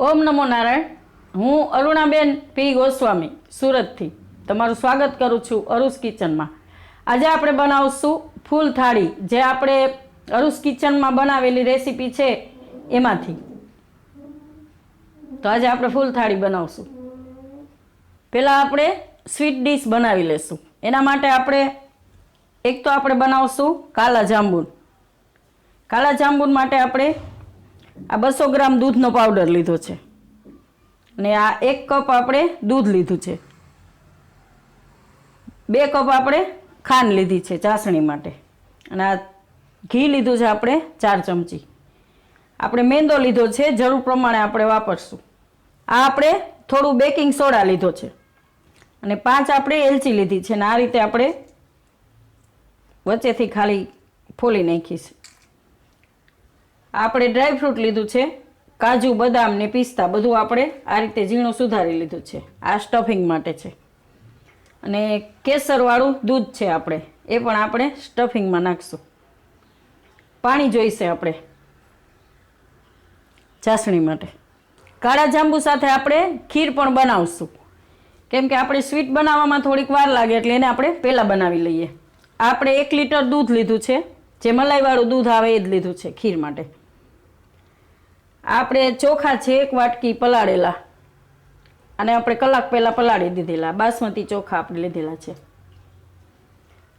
ઓમ નમો નારાયણ. હું અરુણાબેન પી ગોસ્વામી સુરતથી તમારું સ્વાગત કરું છું અરુસ કિચનમાં. આજે આપણે બનાવશું ફૂલ થાળી, જે આપણે અરુસ કિચનમાં બનાવેલી રેસીપી છે એમાંથી. તો આજે આપણે ફૂલ થાળી બનાવશું. પહેલાં આપણે સ્વીટ ડીશ બનાવી લેશું. એના માટે એક તો આપણે બનાવશું કાલા જાંબુન. કાલા જાંબુન માટે આપણે આ 200 ગ્રામ દૂધનો પાવડર લીધો છે અને આ 1 કપ આપણે દૂધ લીધું છે. 2 કપ આપણે ખાંડ લીધી છે ચાસણી માટે અને આ ઘી લીધું છે આપણે 4 ચમચી. આપણે મેંદો લીધો છે, જરૂર પ્રમાણે આપણે વાપરશું. આ આપણે થોડું બેકિંગ સોડા લીધો છે અને 5 આપણે એલચી લીધી છે અને આ રીતે આપણે વચ્ચેથી ખાલી ફોલી નાખીશું. આપણે ડ્રાયફ્રૂટ લીધું છે, કાજુ, બદામ ને પિસ્તા બધું આપણે આ રીતે ઝીણું સુધારી લીધું છે. આ સ્ટફિંગ માટે છે. અને કેસરવાળું દૂધ છે આપણે, એ પણ આપણે સ્ટફિંગમાં નાખશું. પાણી જોઈશે આપણે ચાસણી માટે. કાળા જાંબુ સાથે આપણે ખીર પણ બનાવશું, કેમ કે આપણે સ્વીટ બનાવવામાં થોડીક વાર લાગે એટલે એને આપણે પહેલાં બનાવી લઈએ. આપણે 1 લીટર દૂધ લીધું છે, જે મલાઈવાળું દૂધ આવે એ જ લીધું છે ખીર માટે. આપણે ચોખા છે 1 વાટકી પલાળેલા, અને આપણે કલાક પહેલાં પલાળી દીધેલા બાસમતી ચોખા આપણે લીધેલા છે.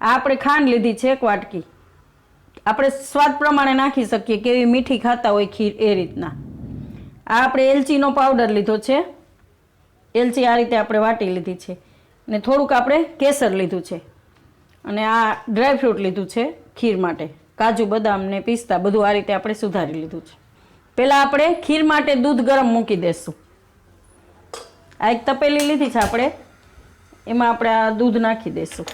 આ આપણે ખાંડ લીધી છે 1 વાટકી. આપણે સ્વાદ પ્રમાણે નાખી શકીએ, કેવી મીઠી ખાતા હોય ખીર એ રીતના. આ આપણે એલચીનો પાવડર લીધો છે, એલચી આ રીતે આપણે વાટી લીધી છે. ને થોડુંક આપણે કેસર લીધું છે અને આ ડ્રાયફ્રૂટ લીધું છે ખીર માટે, કાજુ, બદામ ને પિસ્તા બધું આ રીતે આપણે સુધારી લીધું છે. પહેલાં આપણે ખીર માટે દૂધ ગરમ મૂકી દઈશું. આ એક તપેલી લીધી છે આપણે, એમાં આપણે આ દૂધ નાખી દઈશું.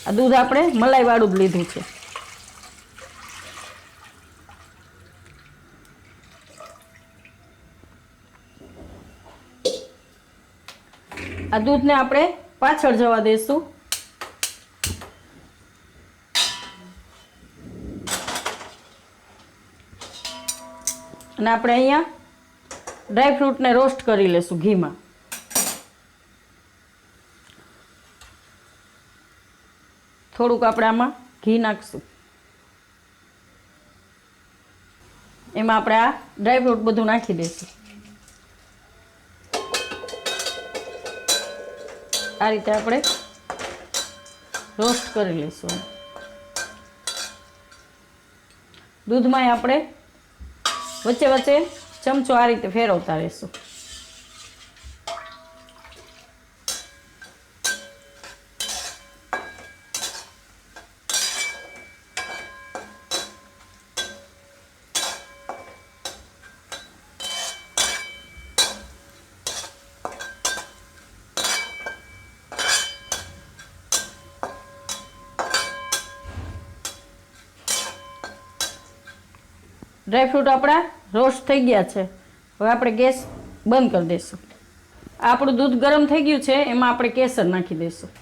આ દૂધ આપણે મલાઈવાળું જ લીધું છે. આ દૂધને આપણે પાછળ જવા દઈશું. અને આપણે અહીંયા ડ્રાયફ્રૂટને રોસ્ટ કરી લેશું ઘીમાં. થોડુંક આપણે આમાં ઘી નાખશું. એમાં આપણે આ ડ્રાયફ્રૂટ બધું નાખી દઈશું. આ રીતે આપણે રોસ્ટ કરી લઈશું. દૂધમાં આપણે વચ્ચે વચ્ચે ચમચો આ રીતે ફેરવતા રહીશું. ડ્રાયફ્રૂટ આપણા રોસ્ટ થઈ ગયા છે. હવે આપણે ગેસ બંધ કરી દઈશું. આપણું દૂધ ગરમ થઈ ગયું છે, એમાં આપણે કેસર નાખી દઈશું.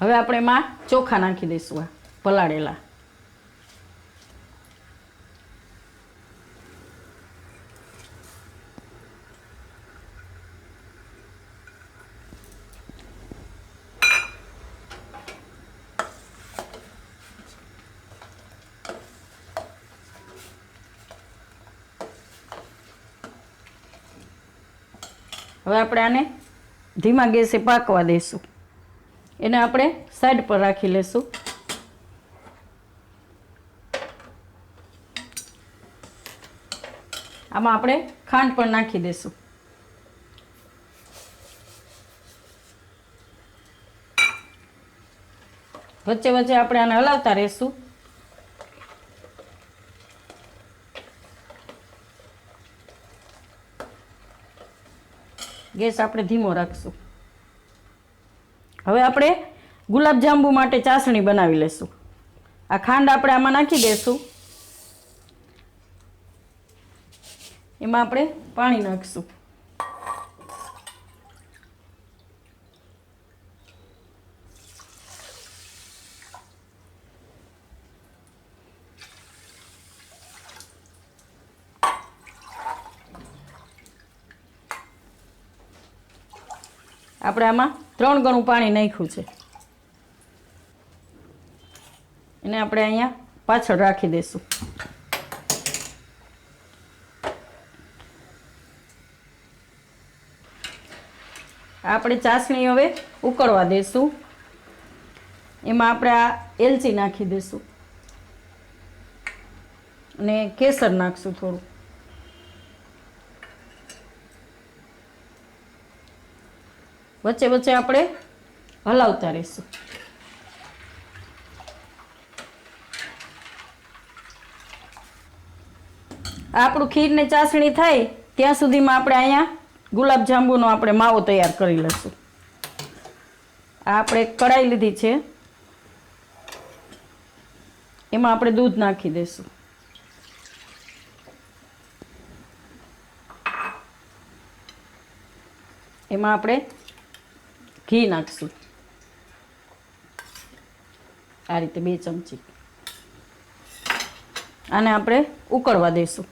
હવે આપણે એમાં ચોખા નાખી દઈશું, આ પલાળેલા. હવે આપણે આને ધીમા ગેસે પાકવા દઈશું. એને આપણે સાઈડ પર રાખી લેશું. આમાં આપણે ખાંડ પણ નાખી દઈશું. વચ્ચે વચ્ચે આપણે આને હલાવતા રહીશું. ગેસ આપણે ધીમો રાખશું. હવે આપણે ગુલાબજાંબુ માટે ચાસણી બનાવી લેશું. આ ખાંડ આપણે આમાં નાખી દઈશું. એમાં આપણે પાણી નાખીશું. આપણે આમાં 3 ગણું પાણી નાખ્યું છે. એને આપણે અહીંયા પાછળ રાખી દઈશું. આપણે ચાસણી હવે ઉકળવા દઈશું. એમાં આપણે આ એલચી નાખી દઈશું અને કેસર નાખશું થોડું. વચ્ચે વચ્ચે આપણે હલાવતા રહીશું. આપણું ખીરને ચાસણી થાય ત્યાં સુધીમાં આપણે અહીંયા ગુલાબજાંબુનો આપણે માવો તૈયાર કરી લઈશું. આ આપણે કઢાઈ લીધી છે. એમાં આપણે દૂધ નાખી દઈશું. એમાં આપણે ઘી નાખશું. આ રીતે 2 ચમચી. આને આપણે ઉકળવા દઈશું.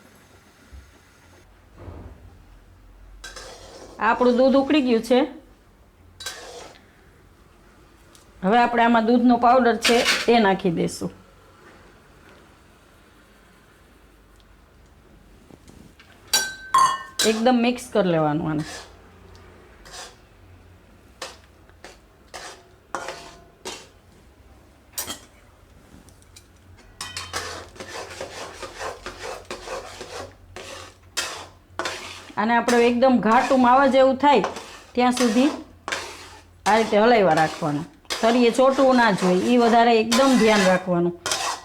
આપણું દૂધ ઉકળી ગયું છે. હવે આપણે આમાં દૂધનો પાવડર છે એ નાખી દઈશું. એકદમ મિક્સ કરી લેવાનું આને. આને આપણે એકદમ ઘાટું માવા જેવું થાય ત્યાં સુધી આ રીતે હલાવ્યા રાખવાનું. તળિયે ચોટવું ના જોઈએ. એ વધારે એકદમ ધ્યાન રાખવાનું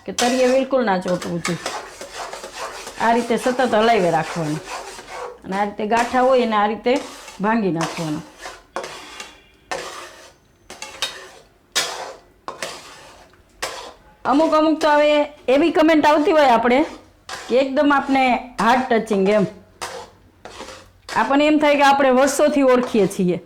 કે તળિયે બિલકુલ ના ચોટવું જોઈએ. આ રીતે સતત હલાવી રાખવાનું. અને આ રીતે ગાંઠા હોય એને આ રીતે ભાંગી નાખવાનું. અમુક અમુક તો હવે એવી કમેન્ટ આવતી હોય આપણે કે એકદમ આપણે હાર્ડ ટચિંગ એમ. આપણને એમ થાય કે આપણે વર્ષોથી ઓળખીએ છીએ.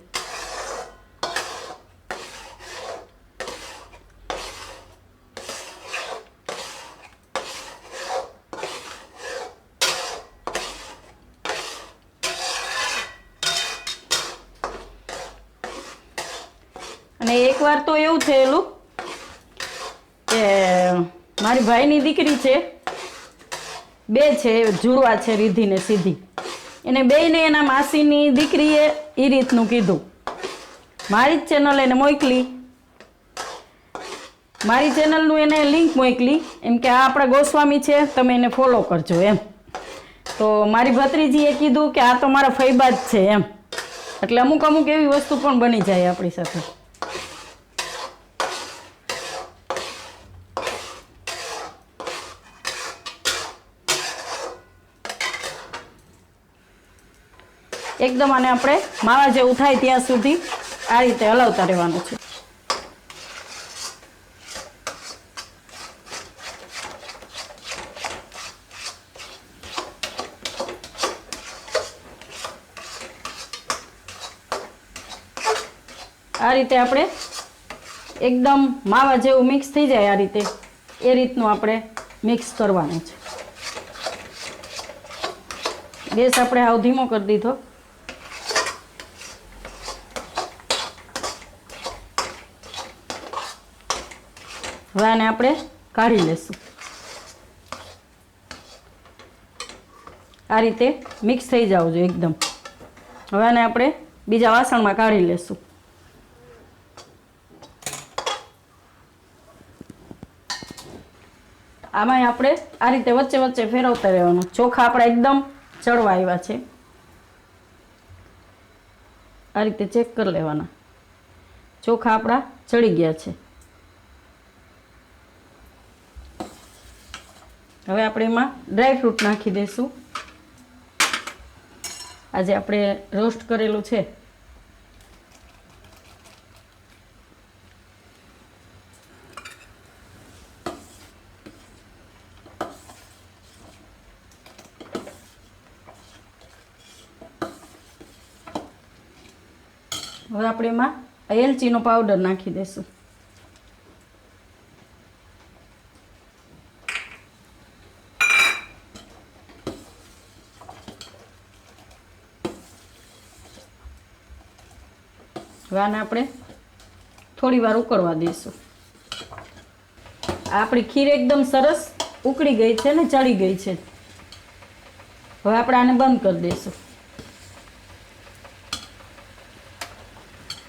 અને એકવાર તો એવું થયેલું કે મારી ભાઈની દીકરી છે, 2 છે, જુડવા છે, રીધી ને સીધી. એને બેયને એના માસીની દીકરીએ એ રીતનું કીધું. મારી જ ચેનલ એને મોકલી. મારી ચેનલનું એને લિંક મોકલી એમ કે આ આપણા ગોસ્વામી છે, તમે એને ફોલો કરજો એમ. તો મારી ભત્રીજીએ કીધું કે આ તો મારા ફૈબા જ છે એમ. એટલે અમુક અમુક એવી વસ્તુ પણ બની જાય આપણી સાથે. એકદમ આને આપણે માવા જેવું થાય ત્યાં સુધી આ રીતે હલાવતા રહેવાનું છે. આ રીતે આપણે એકદમ માવા જેવું મિક્સ થઈ જાય આ રીતે એ રીતનું આપણે મિક્સ કરવાનું છે. ગેસ આપણે હાવ ધીમો કરી દીધો. હવે આને આપણે કાઢી લેશું. આ રીતે મિક્સ થઈ જવું જોઈએ એકદમ. હવે આને આપણે બીજા વાસણમાં કાઢી લેશું. આમાં આપણે આ રીતે વચ્ચે વચ્ચે ફેરવતા રહેવાનું. ચોખા આપણા એકદમ ચડવા આવ્યા છે. આ રીતે ચેક કરી લેવાના. ચોખા આપણા ચડી ગયા છે. હવે આપણે એમાં ડ્રાયફ્રૂટ નાખી દઈશું. આજે આપણે રોસ્ટ કરેલું છે હવે આપણે એમાં એલચીનો પાવડર નાખી દઈશું. હવે આને આપણે થોડી વાર ઉકળવા દઈશું. આપણી ખીર એકદમ સરસ ઉકળી ગઈ છે ને ચડી ગઈ છે. હવે આપણે આને બંધ કરી દઈશું.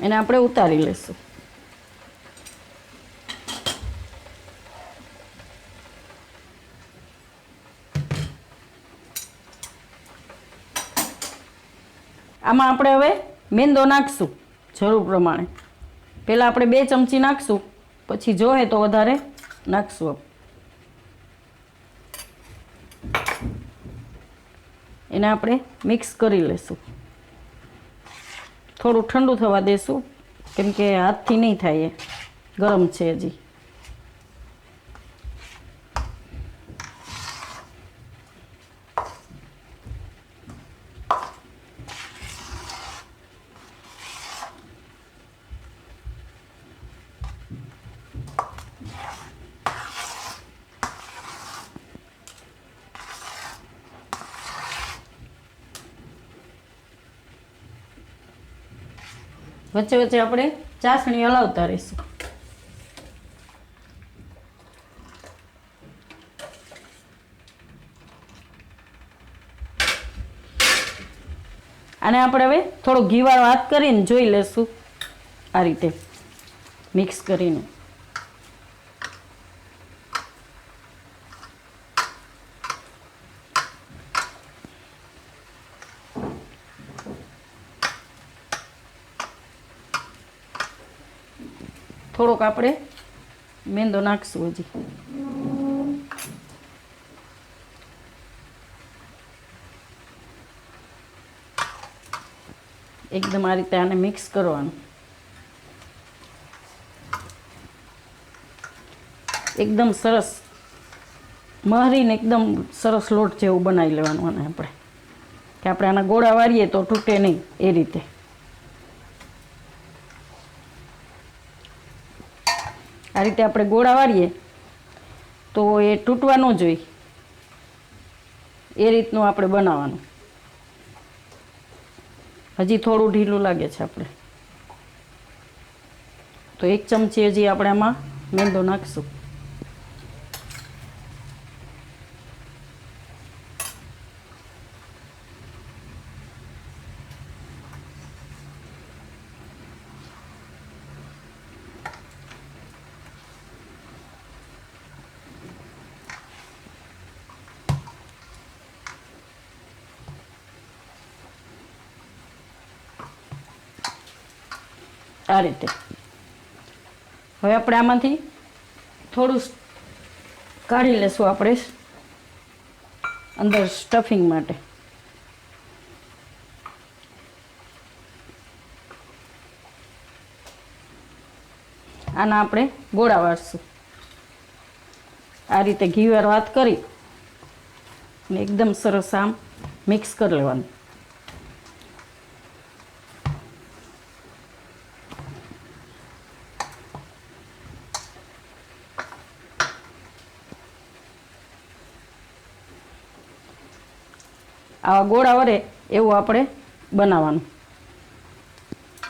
એને આપણે ઉતારી લઈશું. આમાં આપણે હવે મેંદો નાખશું જરૂર પ્રમાણે. પહેલાં આપણે 2 ચમચી નાખશું, પછી જોઈએ તો વધારે નાખશું. એને આપણે મિક્સ કરી લઈશું. થોડું ઠંડુ થવા દેશું, કેમ કે હાથથી નહીં થાય, એ ગરમ છે હજી. વચ્ચે વચ્ચે આપણે ચાસણી હલાવતા રહીશું. આને આપણે હવે થોડો ઘીવાળો હાથ કરીને જોઈ લેશું. આ રીતે મિક્સ કરીને થોડોક આપણે મેંદો નાખશું હજી. એકદમ આ રીતે આને મિક્સ કરવાનું. એકદમ સરસ મહરીને એકદમ સરસ લોટ જેવું બનાવી લેવાનું. આને આપણે કે આપણે આના ગોળા વાળીએ તો તૂટે નહીં, એ રીતે. આ રીતે આપણે ગોળા વાળીએ તો એ તૂટવા ન જોઈએ, એ રીતનું આપણે બનાવવાનું. હજી થોડું ઢીલું લાગે છે આપણે તો 1 ચમચી હજી આપણે આમાં મેંદો નાખશું. આ રીતે હવે આપણે આમાંથી થોડું કાઢી લેશું આપણે અંદર સ્ટફિંગ માટે. આના આપણે ગોળા વાળશું. આ રીતે ઘીવાર વાત કરી ને એકદમ સરસ આમ મિક્સ કરી લેવાનું. આવા ગોળા વરે એવું આપણે બનાવવાનું.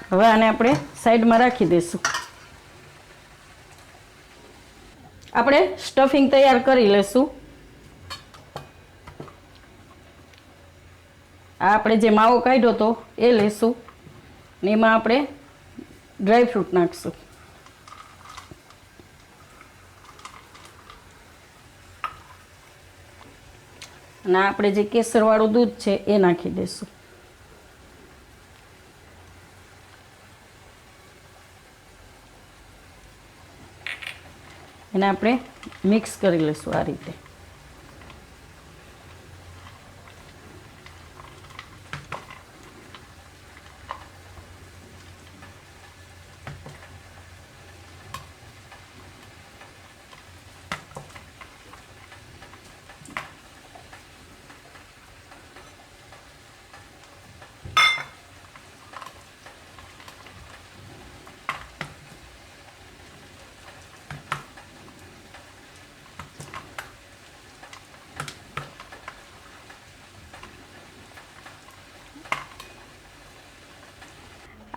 હવે આને આપણે સાઈડમાં રાખી દઈશું. આપણે સ્ટફિંગ તૈયાર કરી લઈશું. આ આપણે જે માવો કાઢ્યો હતો એ લઈશું ને એમાં આપણે ડ્રાયફ્રૂટ નાખશું. અને આપણે જે કેસરવાળું દૂધ છે એ નાખી દઈશું. એને આપણે મિક્સ કરી લઈશું આ રીતે.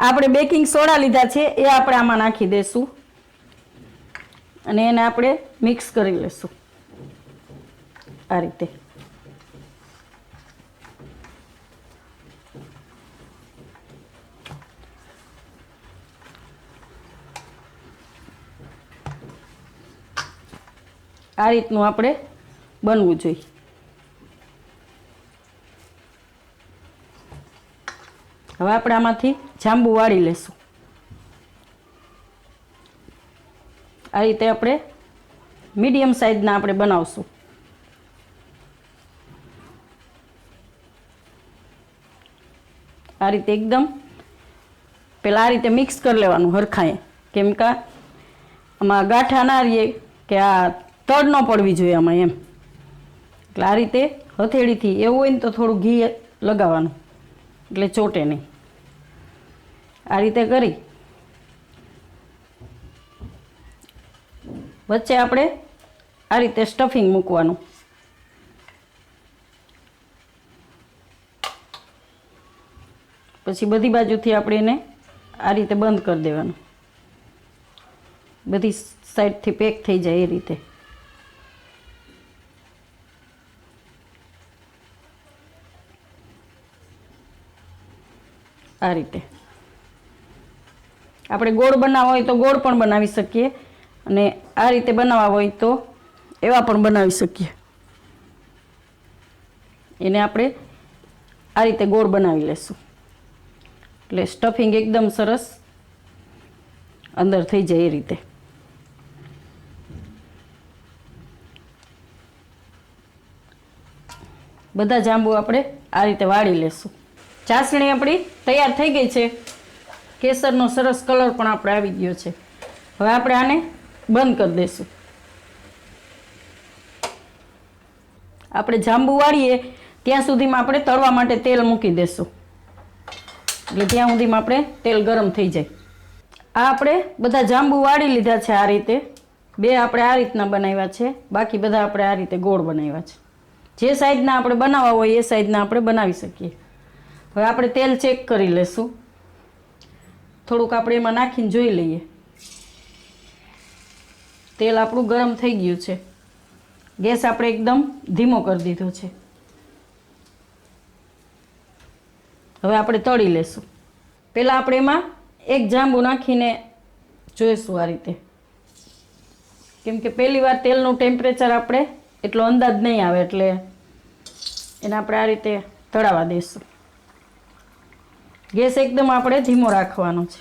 આપણે બેકિંગ સોડા લીધા છે એ આપણે આમાં નાખી દઈશું અને એને આપણે મિક્સ કરી લઈશું આ રીતે. આ રીતનું આપણે બનવું જોઈએ. હવે આપણે આમાંથી જાંબુ વાળી લેશું. આ રીતે આપણે મીડિયમ સાઈઝના આપણે બનાવશું. આ રીતે એકદમ પેલા આ રીતે મિક્સ કરી લેવાનું હરખાએ, કેમ કે આમાં ગાંઠા ના રહીએ કે આ તડ ન પડવી જોઈએ આમાં એમ. એટલે આ રીતે હથેળીથી એવું હોય ને તો થોડું ઘી લગાવવાનું એટલે ચોટે નહીં. આ રીતે કરી વચ્ચે આપણે આ રીતે સ્ટફિંગ મૂકવાનું. પછી બધી બાજુથી આપણે એને આ રીતે બંધ કરી દેવાનું, બધી સાઈડથી પેક થઈ જાય એ રીતે. આ રીતે આપણે ગોળ બનાવવા હોય તો ગોળ પણ બનાવી શકીએ અને આ રીતે બનાવવા હોય તો એવા પણ બનાવી શકીએ. એને આપણે આ રીતે ગોળ બનાવી લેશું એટલે સ્ટફિંગ એકદમ સરસ અંદર થઈ જાય એ રીતે. બધા જાંબુ આપણે આ રીતે વાળી લેશું. ચાસણી આપણી તૈયાર થઈ ગઈ છે. કેસરનો સરસ કલર પણ આપણે આવી ગયો છે. હવે આપણે આને બંધ કરી દઈશું. આપણે જાંબુ વાળીએ ત્યાં સુધીમાં આપણે તળવા માટે તેલ મૂકી દઈશું એટલે ત્યાં સુધીમાં આપણે તેલ ગરમ થઈ જાય. આ આપણે બધા જાંબુ વાળી લીધા છે આ રીતે. બે આપણે આ રીતના બનાવ્યા છે, બાકી બધા આપણે આ રીતે ગોળ બનાવ્યા છે. જે સાઈઝના આપણે બનાવવા હોય એ સાઈઝના આપણે બનાવી શકીએ. હવે આપણે તેલ ચેક કરી લેશું. થોડુંક આપણે એમાં નાખીને જોઈ લઈએ. તેલ આપણું ગરમ થઈ ગયું છે. ગેસ આપણે એકદમ ધીમો કરી દીધો છે. હવે આપણે તળી લેશું. પહેલાં આપણે એમાં એક જાંબુ નાખીને જોઈશું આ રીતે, કેમ કે પહેલી વાર તેલનું ટેમ્પરેચર આપણે એટલો અંદાજ નહીં આવે એટલે એને આપણે આ રીતે તળાવવા દઈશું. ગેસ એકદમ આપણે ધીમો રાખવાનો છે.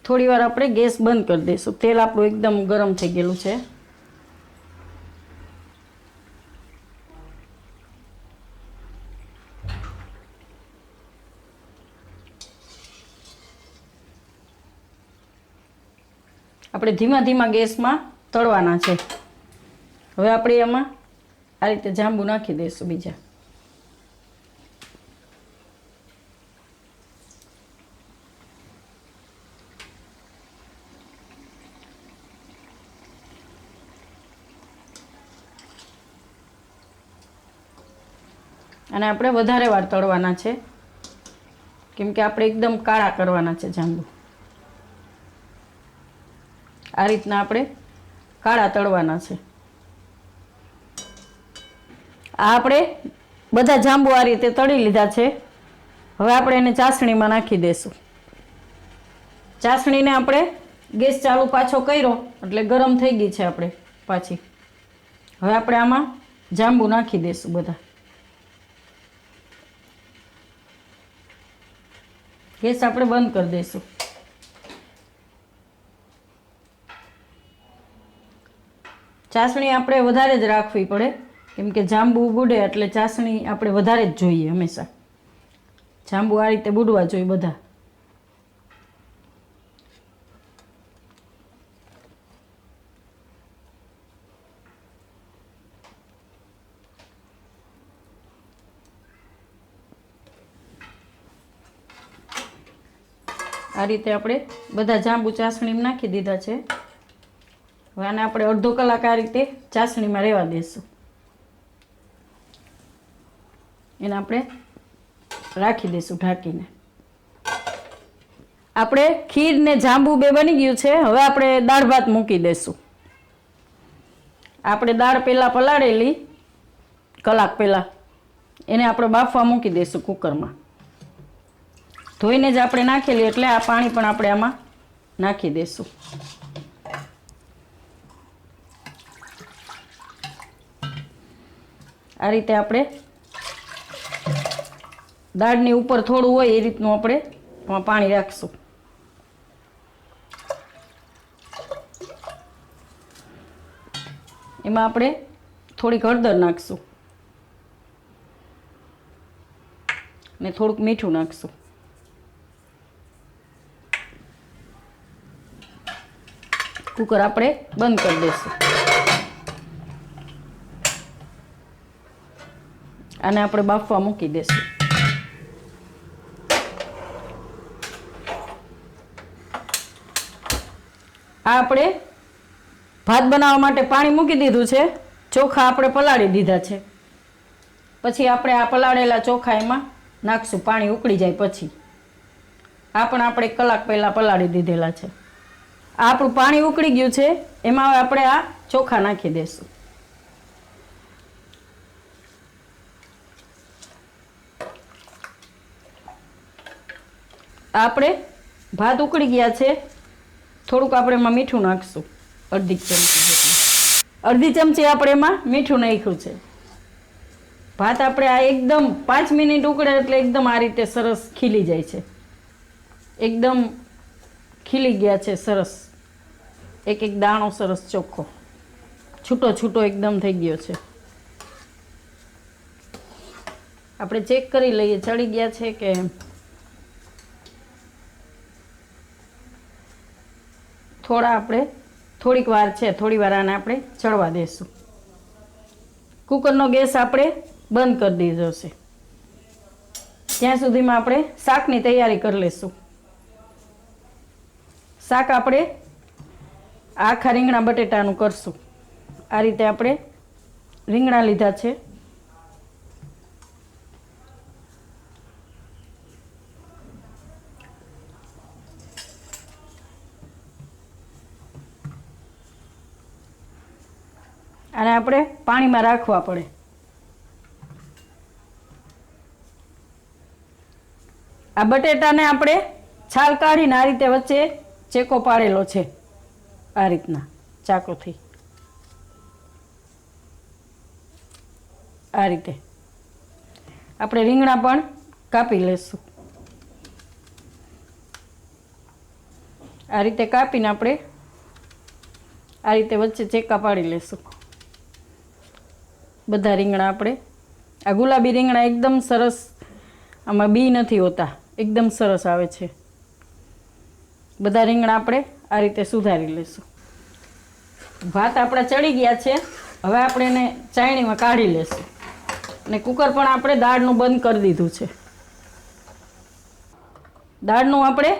થોડી વાર આપણે ગેસ બંધ કરી દઈશું. તેલ આપણું એકદમ ગરમ થઈ ગયેલું છે. આપણે ધીમા ધીમા ગેસમાં તળવાના છે. હવે આપણે એમાં આ રીતે જાંબુ નાખી દઈશું બીજા. અને આપણે વધારે વાર તળવાના છે, કેમ કે આપણે એકદમ કાળા કરવાના છે જાંબુ. આ રીતના આપણે કાળા તળવાના છે. આ આપણે બધા જાંબુ આ રીતે તળી લીધા છે. હવે આપણે એને ચાસણીમાં નાખી દઈશું. ચાસણીને આપણે ગેસ ચાલુ પાછો કર્યો એટલે ગરમ થઈ ગઈ છે આપણે પાછી. હવે આપણે આમાં જાંબુ નાખી દઈશું બધા. ગેસ આપણે બંધ કરી દઈશું. ચાસણી આપણે વધારે જ રાખવી પડે, કેમ કે જાંબુ બુડે એટલે ચાસણી આપણે વધારે જ જોઈએ હંમેશા. જાંબુ આ રીતે બુડવા જોઈએ બધા. આ રીતે આપણે બધા જાંબુ ચાસણીમાં નાખી દીધા છે. હવે આને આપણે અડધો કલાક આ રીતે ચાસણીમાં રહેવા દઈશું. એને આપણે રાખી દઈશું ઢાંકીને. આપણે ખીર ને જાંબુ બે બની ગયું છે. હવે આપણે દાળ ભાત મૂકી દઈશું. આપણે દાળ પહેલાં પલાળેલી કલાક પહેલાં એને આપણે બાફવા મૂકી દઈશું કુકરમાં. ધોઈને જ આપણે નાખેલી એટલે આ પાણી પણ આપણે આમાં નાખી દઈશું. આ રીતે આપણે દાળની ઉપર થોડું હોય એ રીતનું આપણે આમાં પાણી રાખશું. એમાં આપણે થોડીક હળદર નાખશું ને થોડુંક મીઠું નાખશું. કુકર આપણે બંધ કરી દઈશું. આને આપણે બાફવા મૂકી દઈશું. આ આપણે ભાત બનાવવા માટે પાણી મૂકી દીધું છે. ચોખા આપણે પલાળી દીધા છે. પછી આપણે આ પલાળેલા ચોખા એમાં નાખશું પાણી ઉકળી જાય પછી. આ પણ આપણે કલાક પહેલાં પલાળી દીધેલા છે. આ આપણું પાણી ઉકળી ગયું છે. એમાં હવે આપણે આ ચોખા નાખી દઈશું. આપણે ભાત ઉકળી ગયા છે. થોડુંક આપણે એમાં મીઠું નાખશું. અડધી ચમચી જેટલું. અડધી ચમચી આપણે એમાં મીઠું નાખ્યું છે. ભાત આપણે આ એકદમ 5 મિનિટ ઉકળે એટલે એકદમ આ રીતે સરસ ખીલી જાય છે. એકદમ ખીલી ગયા છે સરસ. એક એક દાણો સરસ ચોખ્ખો છૂટો છૂટો એકદમ થઈ ગયો છે. આપણે ચેક કરી લઈએ ચડી ગયા છે કે થોડીક વાર છે. થોડી વાર આને આપણે ચડવા દઈશું. કુકરનો ગેસ આપણે બંધ કરી દીધો છે. ત્યાં સુધીમાં આપણે શાકની તૈયારી કરી લઈશું. શાક આપણે આખા રીંગણા બટેટાનું કરશું. આ રીતે આપણે રીંગણા લીધા છે. અને આપણે પાણીમાં રાખવા પડે. આ બટેટાને આપણે છાલ કાઢીને આ રીતે વચ્ચે ચેકો પાડેલો છે. આ રીતના ચાકુથી આ રીતે આપણે રીંગણા પણ કાપી લઈશું. આ રીતે કાપીને આપણે આ રીતે વચ્ચે ચેકા પાડી લઈશું. બધા રીંગણા આપણે આ ગુલાબી રીંગણા એકદમ સરસ. આમાં બી નથી હોતા. એકદમ સરસ આવે છે. બધા રીંગણા આપણે આ રીતે સુધારી લઈશું. ભાત આપણા ચડી ગયા છે. હવે આપણે એને ચાયણીમાં કાઢી લઈશું. અને કુકર પણ આપણે દાળનું બંધ કરી દીધું છે. દાળનું આપણે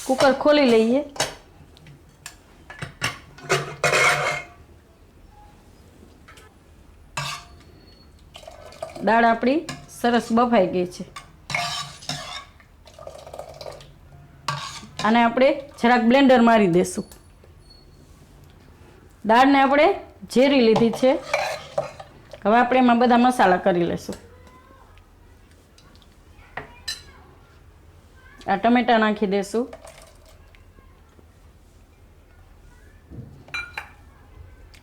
કુકર ખોલી લઈએ. દાળ આપણી સરસ બફાઈ ગઈ છે. આને આપણે જરાક બ્લેન્ડર મારી દઈશું. દાળને આપણે ઝેરી લીધી છે. હવે આપણે એમાં બધા મસાલા કરી લઈશું. આ ટમેટા નાખી દઈશું.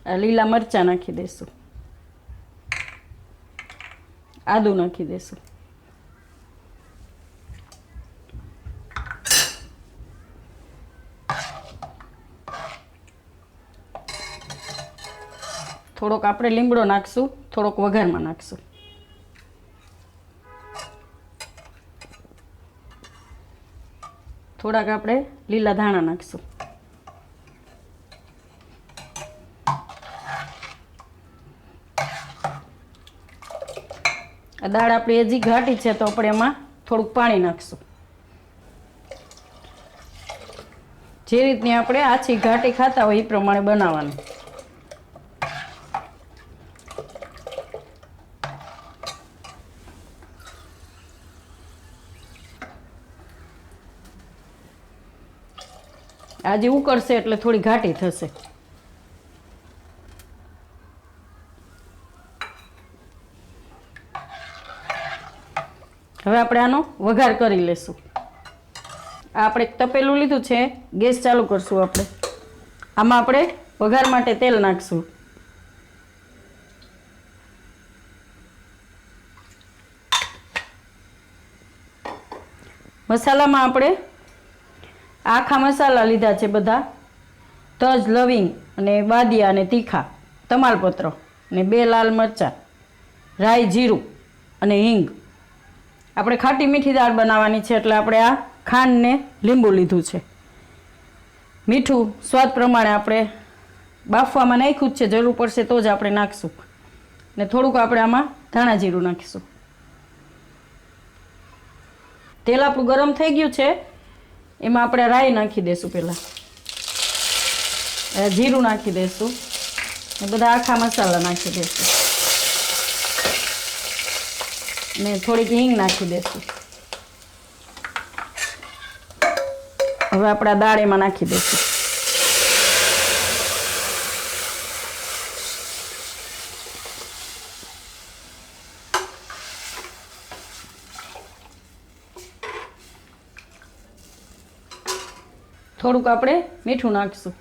આ લીલા મરચાં નાખી દઈશું. આદુ નાખી દઈશું. થોડોક આપણે લીમડો નાખશું. થોડોક વઘારમાં નાખશું. થોડાક આપણે લીલા ધાણા નાખશું. આ દાળ આપણી હજી ઘાટી છે તો આપણે એમાં થોડુંક પાણી નાખશું. જે રીતની આપણે આછી ઘાટી ખાતા હોય એ પ્રમાણે બનાવવાનું. આજે ઉકળશે એટલે થોડી ઘાટી થશે. હવે આપણે આનો વઘાર કરી લેશું. આપણે તપેલું લીધું છે, ગેસ ચાલુ કરશું. આપણે આમાં આપણે વઘાર માટે તેલ નાખશું. મસાલામાં આપણે આખા મસાલા લીધા છે બધા, તજ, લવિંગ અને બાદિયા અને તીખા, તમાલપત્ર અને 2 લાલ મરચાં, રાઈ, જીરું અને હિંગ. આપણે ખાટી મીઠી દાળ બનાવવાની છે એટલે આપણે આ ખાંડ ને લીંબુ લીધું છે. મીઠું સ્વાદ પ્રમાણે આપણે બાફવામાં નાખ્યું જ છે, જરૂર પડશે તો જ આપણે નાખશું. ને થોડુંક આપણે આમાં ધાણા જીરું નાખીશું. તેલ આપણું ગરમ થઈ ગયું છે, એમાં આપણે રાઈ નાખી દઈશું. પહેલાં જીરું નાખી દઈશું ને બધા આખા મસાલા નાખી દઈશું ને થોડીક હિંગ નાખી દઈશું. હવે આપણે આ દાળ એમાં નાખી દઈશું. થોડુંક આપણે મીઠું નાખીશું.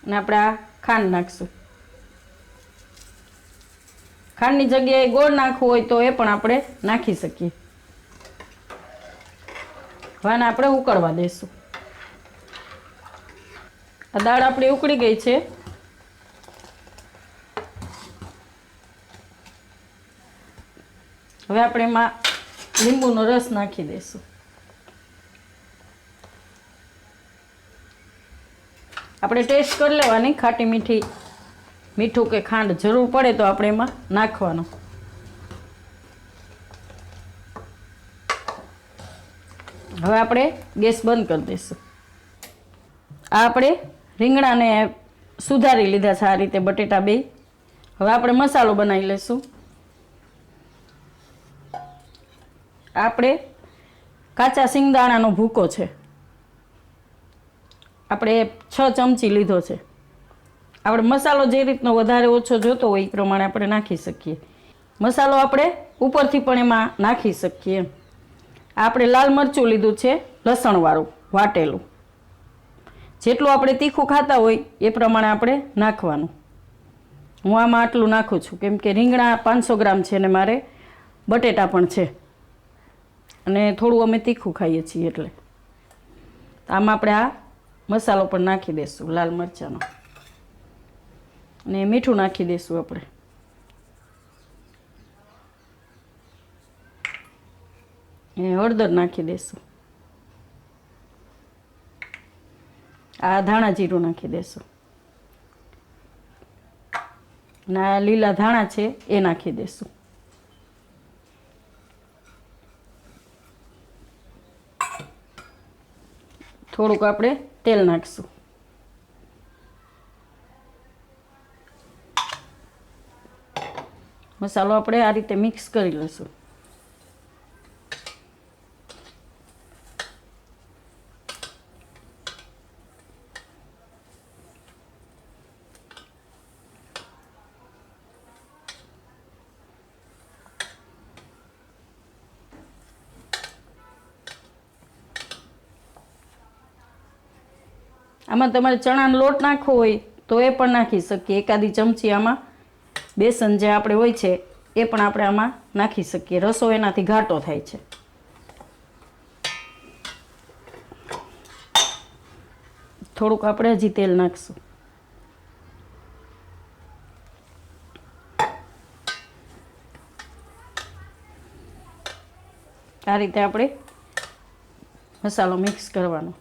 અને આપણે આ ખાંડ નાખીશું. ખાંડની જગ્યાએ ગોળ નાખવું હોય તો એ પણ આપણે નાખી શકીએ. હવે આને આપણે ઉકળવા દઈશું. આ દાળ આપણી ઉકળી ગઈ છે. હવે આપણે એમાં લીંબુનો રસ નાખી દઈશું. આપણે ટેસ્ટ કરી લેવાની, ખાટી મીઠી, મીઠું કે ખાંડ જરૂર પડે તો આપણે એમાં નાખવાનું. હવે આપણે ગેસ બંધ કરી દઈશું. આ આપણે રીંગણાને સુધારી લીધા છે આ રીતે, બટેટા બે. હવે આપણે મસાલો બનાવી લઈશું. આપણે કાચા સિંગદાણાનો ભૂકો છે, આપણે 6 ચમચી લીધો છે. આપણે મસાલો જે રીતનો વધારે ઓછો જોતો હોય એ પ્રમાણે આપણે નાખી શકીએ. મસાલો આપણે ઉપરથી પણ એમાં નાખી શકીએ. આપણે લાલ મરચું લીધું છે, લસણવાળું વાટેલું. જેટલું આપણે તીખું ખાતા હોય એ પ્રમાણે આપણે નાખવાનું. હું આમાં આટલું નાખું છું કેમ કે રીંગણા 500 ગ્રામ છે ને મારે બટેટા પણ છે અને થોડું અમે તીખું ખાઈએ છીએ એટલે. આમાં આપણે આ મસાલો પણ નાખી દઈશું, લાલ મરચાંનો. અને મીઠું નાખી દઈશું આપણે. હળદર નાખી દઈશું. આ ધાણા જીરું નાખી દઈશું. અને આ લીલા ધાણા છે એ નાખી દઈશું. થોડુંક આપણે તેલ નાખીશું. મસાલો આપણે આ રીતે મિક્સ કરી લઈશું. આમાં તમારે ચણાનો લોટ નાખવો હોય તો એ પણ નાખી શકીએ. એકાદી ચમચી આમાં બેસન જે આપણે હોય છે એ પણ આપણે આમાં નાખી શકીએ. રસો એનાથી ઘાટો થાય છે. થોડુંક આપણે હજી તેલ નાખીશું. આ રીતે આપણે મસાલો મિક્સ કરવાનો.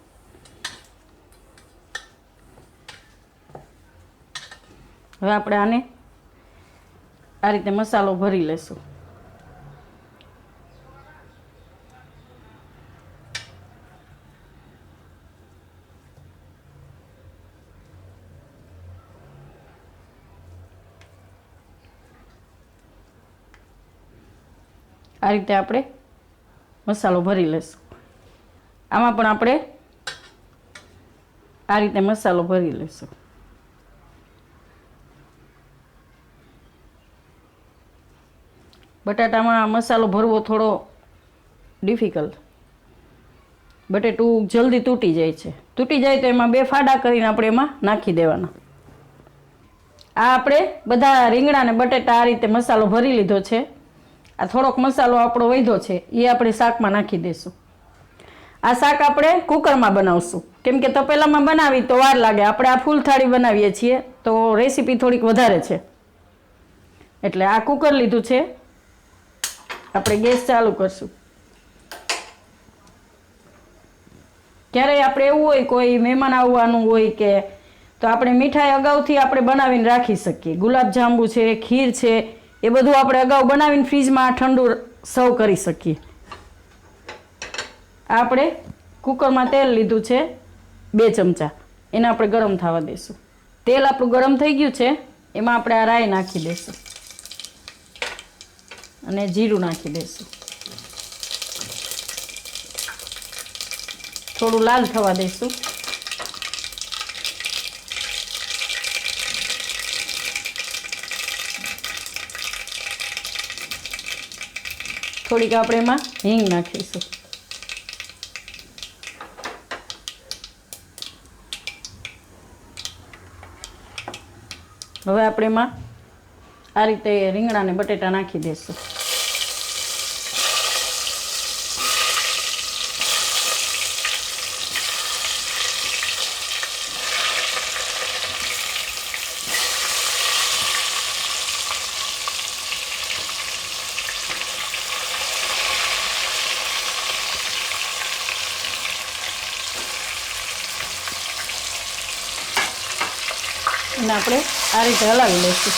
હવે આપણે આને આ રીતે મસાલો ભરી લેશું. આ રીતે આપણે મસાલો ભરી લેશું. આમાં પણ આપણે આ રીતે મસાલો ભરી લેશું. બટાટામાં મસાલો ભરવો થોડો ડિફિકલ્ટ. બટેટું જલ્દી તૂટી જાય છે. તૂટી જાય તો એમાં 2 ફાડા કરીને આપણે એમાં નાખી દેવાના. આ આપણે બધા રીંગણા ને બટેટા આ રીતે મસાલો ભરી લીધો છે. આ થોડોક મસાલો આપણો વધ્યો છે એ આપણે શાકમાં નાખી દઈશું. આ શાક આપણે કુકરમાં બનાવશું, કેમ કે તપેલામાં બનાવી તો વાર લાગે. આપણે આ ફૂલ થાળી બનાવીએ છીએ તો રેસીપી થોડીક વધારે છે, એટલે આ કુકર લીધું છે. આપણે ગેસ ચાલુ કરશું. ક્યારેય આપણે એવું હોય કોઈ મહેમાન આવવાનું હોય કે તો આપણે મીઠાઈ અગાઉથી આપણે બનાવીને રાખી શકીએ. ગુલાબજાંબુ છે, ખીર છે, એ બધું આપણે અગાઉ બનાવીને ફ્રીજમાં ઠંડુ સર્વ કરી શકીએ. આપણે કુકરમાં તેલ લીધું છે 2 ચમચા, એને આપણે ગરમ થવા દઈશું. તેલ આપણું ગરમ થઈ ગયું છે, એમાં આપણે આ રાઈ નાખી દઈશું અને જીરું નાખી દઈશું. થોડું લાલ થવા દઈશું. થોડીક આપણે એમાં હિંગ નાખીશું. હવે આપણે એમાં આ રીતે રીંગણા ને બટેટા નાખી દઈશું. અને આપણે આ રીતે હલાવી લઈશું.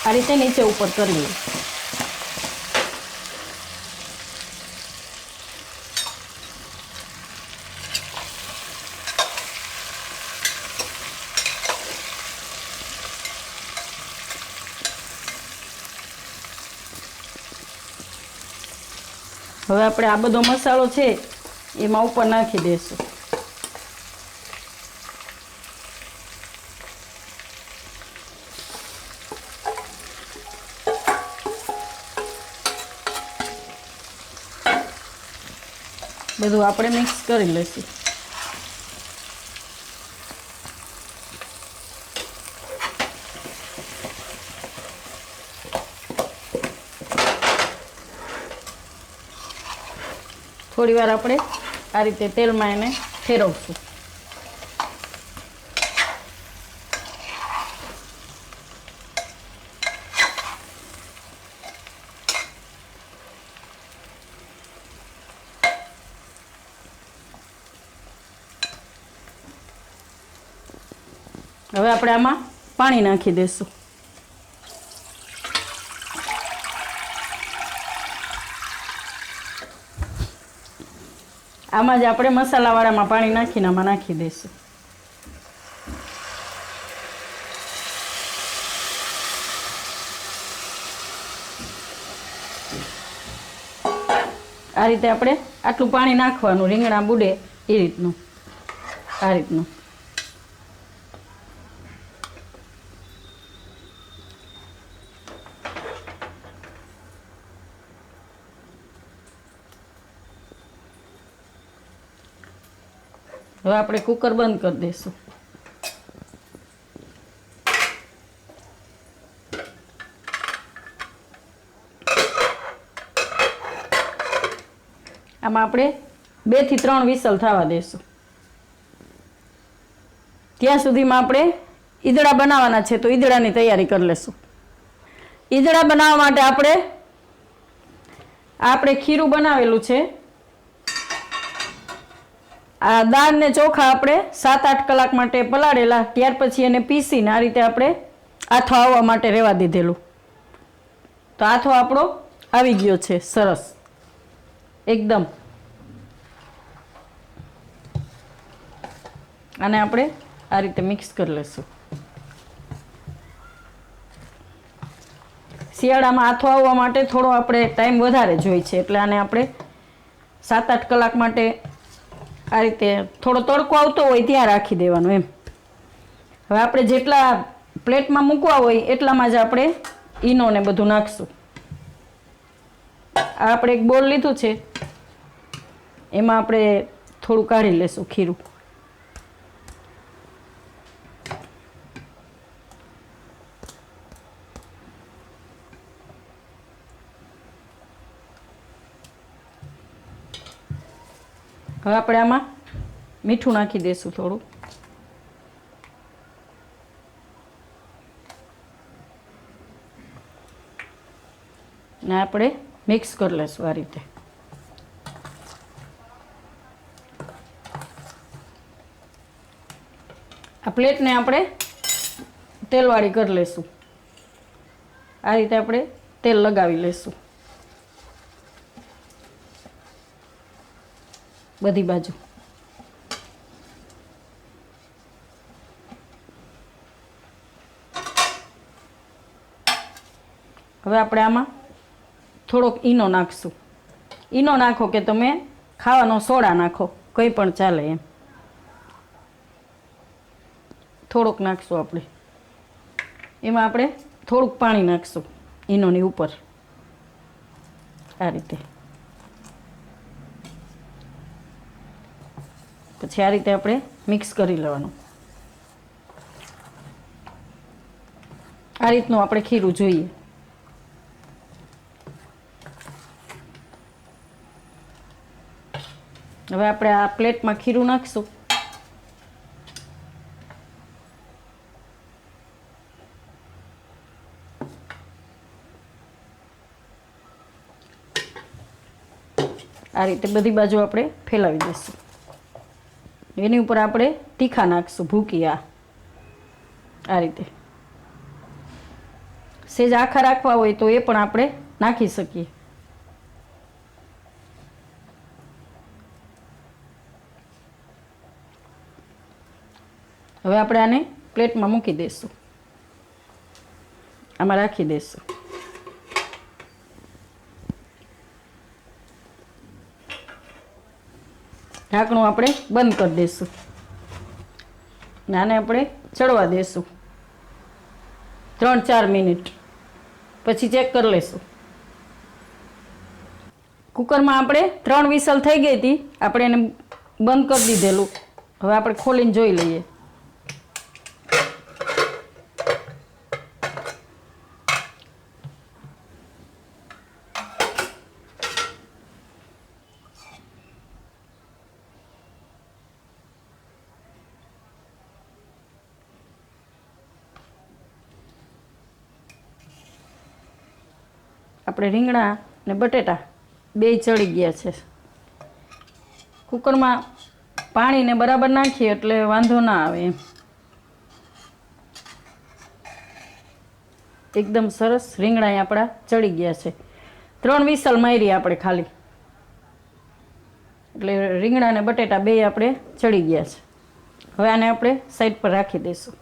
આ રીતે નીચે ઉપર કરી લઈએ. હવે આપણે આ બધો મસાલો છે એમાં ઉપર નાખી દઈશું. બધું આપણે મિક્સ કરી લઈશું. થોડી વાર આપણે આ રીતે તેલમાં એને ફેરવશું. હવે આપણે આમાં પાણી નાખી દઈશું. આમાં જ આપણે મસાલાવાળામાં પાણી નાખીને આમાં નાખી દઈશું. આ રીતે આપણે આટલું પાણી નાખવાનું, રીંગણા બુડે એ રીતનું. આ રીતનું. હવે આપણે કુકર બંધ કરી દઈશું. આમાં આપણે 2 થી 3 વિસલ થવા દઈશું. ત્યાં સુધીમાં આપણે ઈદડા બનાવવાના છે તો ઈદડાની તૈયારી કરી લઈશું. ઈદડા બનાવવા માટે આપણે ખીરું બનાવેલું છે. આ દાળ ને ચોખા આપણે 7-8 કલાક માટે પલાળેલા, ત્યાર પછી એને પીસીને આ રીતે આપણે આથો આવવા માટે રહેવા દીધેલું. તો આથો આપણો આવી ગયો છે સરસ એકદમ. આને આપણે આ રીતે મિક્સ કરી લઈશું. શિયાળામાં આથો આવવા માટે થોડો આપણે ટાઈમ વધારે જોઈએ છે, એટલે આને આપણે 7-8 કલાક માટે આ રીતે થોડો તડકો આવતો હોય ત્યાં રાખી દેવાનું એમ. હવે આપણે જેટલા પ્લેટમાં મૂકવા હોય એટલામાં જ આપણે ઈનો ને બધું નાખશું. આ આપણે એક બોલ લીધું છે, એમાં આપણે થોડું કાઢી લેશું ખીરું. હવે આપણે આમાં મીઠું નાખી દઈશું થોડું. ને આપણે મિક્સ કરી લઈશું આ રીતે. આ પ્લેટને આપણે તેલવાળી કરી લઈશું. આ રીતે આપણે તેલ લગાવી લઈશું બધી બાજુ. હવે આપણે આમાં થોડોક ઈનો નાખશું. ઈનો નાખો કે તમે ખાવાનો સોડા નાખો, કંઈ પણ ચાલે એમ. થોડોક નાખશું આપણે. એમાં આપણે થોડુંક પાણી નાખશું ઈનોની ઉપર આ રીતે. પછી આ રીતે આપણે મિક્સ કરી લેવાનું. આ રીતનું આપણે ખીરું જોઈએ. હવે આપણે આ પ્લેટમાં ખીરું નાખશું. આ રીતે બધી બાજુ આપણે ફેલાવી દઈશું. એની ઉપર આપણે તીખા નાખશું, ભૂકી. આ રીતે સેજ આખા રાખવા હોય તો એ પણ આપણે નાખી શકીએ. હવે આપણે આને પ્લેટમાં મૂકી દઈશું, આમાં રાખી દઈશું. ઢાંકણું આપણે બંધ કરી દઈશું. આને આપણે ચડવા દઈશું 3-4 મિનિટ, પછી ચેક કરી લઈશું. કુકરમાં આપણે 3 વિસલ થઈ ગઈ હતી, આપણે એને બંધ કરી દીધેલું. હવે આપણે ખોલીને જોઈ લઈએ. આપણે રીંગણા ને બટેટા બેય ચડી ગયા છે. કુકરમાં પાણીને બરાબર નાખીએ એટલે વાંધો ના આવે એમ. એકદમ સરસ રીંગણા આપણા ચડી ગયા છે. 3 વિસલ મારી આપણે ખાલી, એટલે રીંગણા ને બટેટા બેય આપણે ચડી ગયા છે. હવે આને આપણે સાઈડ પર રાખી દઈશું.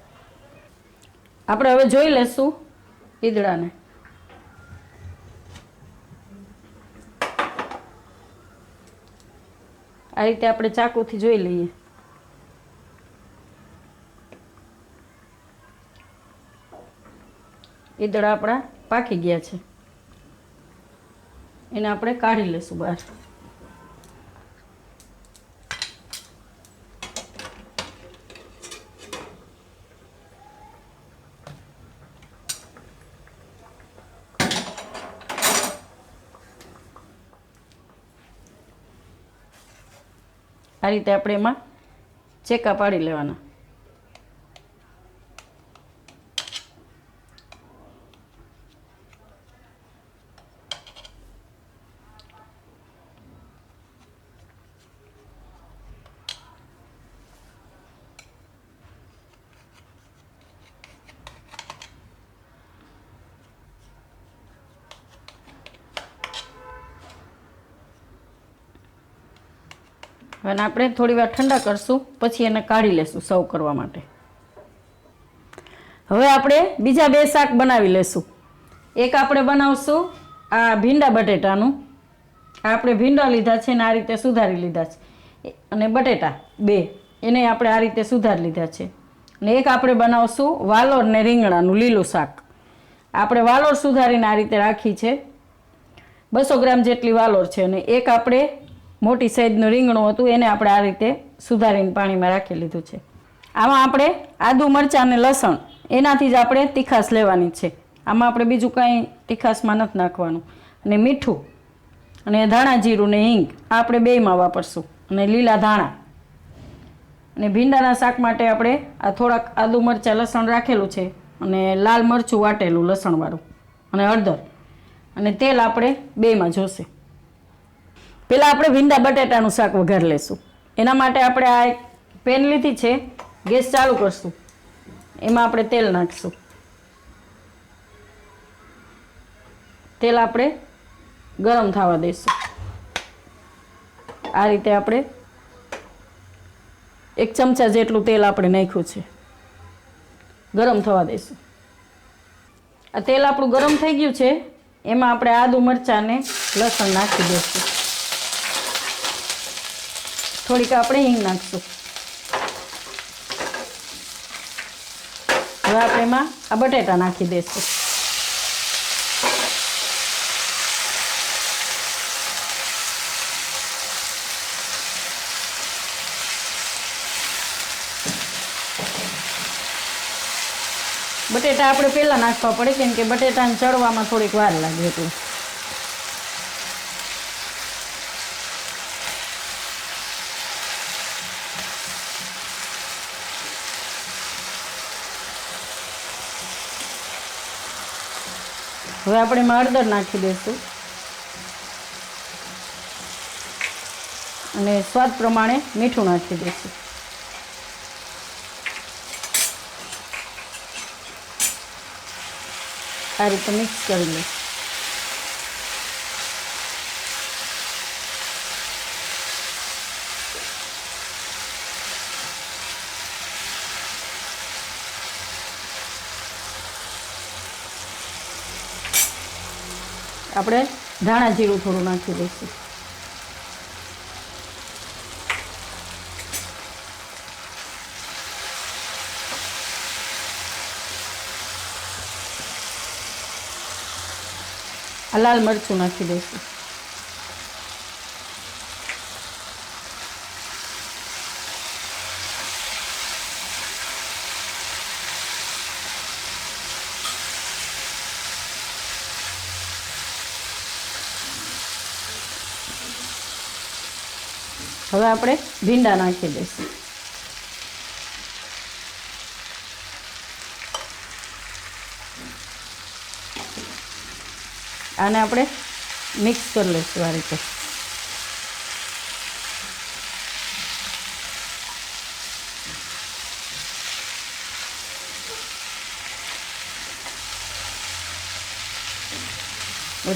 આપણે હવે જોઈ લઈશું ઈદડાને. આ રીતે આપણે ચાકુથી જોઈ લઈએ. ઈદડા આપણા પાકી ગયા છે. એને આપણે કાઢી લઈશું બહાર. આ રીતે આપણે એમાં ચેકા પાડી લેવાના. હવે આપણે થોડી વાર ઠંડા કરશું, પછી એને કાઢી લેશું સર્વ કરવા માટે. હવે આપણે બીજા 2 શાક બનાવી લેશું. એક આપણે બનાવશું આ ભીંડા બટેટાનું. આપણે ભીંડા લીધા છે ને આ રીતે સુધારી લીધા છે, અને બટેટા 2 એને આપણે આ રીતે સુધારી લીધા છે. અને એક આપણે બનાવશું વાલોર ને રીંગણાનું લીલું શાક. આપણે વાલોર સુધારીને આ રીતે રાખી છે, 200 ગ્રામ જેટલી વાલોર છે. અને એક આપણે મોટી સાઈઝનું રીંગણું હતું, એને આપણે આ રીતે સુધારીને પાણીમાં રાખી લીધું છે. આમાં આપણે આદુ મરચાં અને લસણ એનાથી જ આપણે તીખાશ લેવાની છે. આમાં આપણે બીજું કાંઈ તીખાશમાં નથી નાખવાનું. અને મીઠું અને ધાણા જીરું ને હિંગ આપણે 2માં વાપરશું, અને લીલા ધાણા. અને ભીંડાના શાક માટે આપણે આ થોડાક આદુ મરચાં લસણ રાખેલું છે, અને લાલ મરચું વાટેલું લસણવાળું, અને હળદર, અને તેલ આપણે 2માં જોશે. પહેલાં આપણે ભીંડા બટેટાનું શાક વઘારી લેશું. એના માટે આપણે આ એક પેન લીધી છે, ગેસ ચાલુ કરશું. એમાં આપણે તેલ નાખીશું. તેલ આપણે ગરમ થવા દઈશું. આ રીતે આપણે 1 ચમચા જેટલું તેલ આપણે નાખ્યું છે, ગરમ થવા દઈશું. આ તેલ આપણું ગરમ થઈ ગયું છે, એમાં આપણે આદુ મરચાં ને લસણ નાખી દઈશું. થોડીક આપણે હિંગ નાખીશું. હવે આપણે એમાં આ બટેટા નાખી દઈશું. બટેટા આપણે પહેલાં નાખવા પડે, કેમ કે બટેટાને ચડવામાં થોડીક વાર લાગે એટલે. હવે આપણે એમાં હળદર નાખી દઈશું, અને સ્વાદ પ્રમાણે મીઠું નાખી દઈશું. આ રીતે મિક્સ કરી લઈશું. આપણે ધાણા જીરું થોડું નાખી દઈશું. આ લાલ મરચું નાખી દઈશું. હવે આપણે ભીંડા નાખી દઈશું. આને આપણે મિક્સ કરી લઈશું આ રીતે.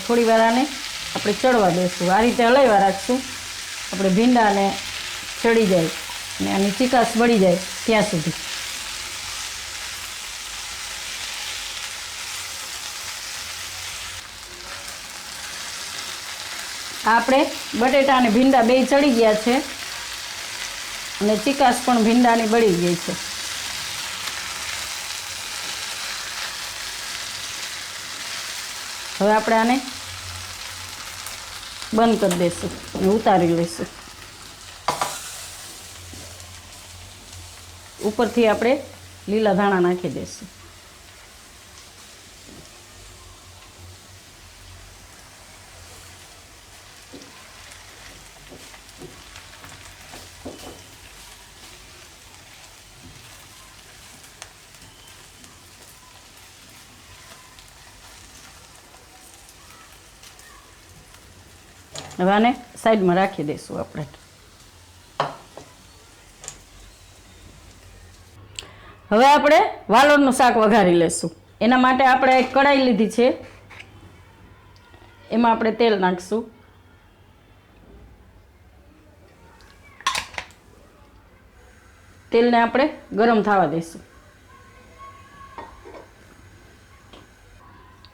થોડી વાર આને આપણે ચડવા દઈશું. આ રીતે હલાવ્યા રાખશું, આપણે ભીંડાને ચડી જાય અને આની ચીકાશ બળી જાય ત્યાં સુધી. આપણે બટેટા અને ભીંડા 2 ચડી ગયા છે, અને ચીકાશ પણ ભીંડાની બળી ગઈ છે. હવે આપણે આને બંધ કરી દઈશું અને ઉતારી લઈશું. ઉપરથી આપણે લીલા ધાણા નાખી દઈશું. હવે આને સાઈડમાં રાખી દઈશું આપણે. હવે આપણે વાલોરનું શાક વઘારી લઈશું. એના માટે આપણે એક કઢાઈ લીધી છે, એમાં આપણે તેલ નાખીશું. તેલને આપણે ગરમ થવા દઈશું.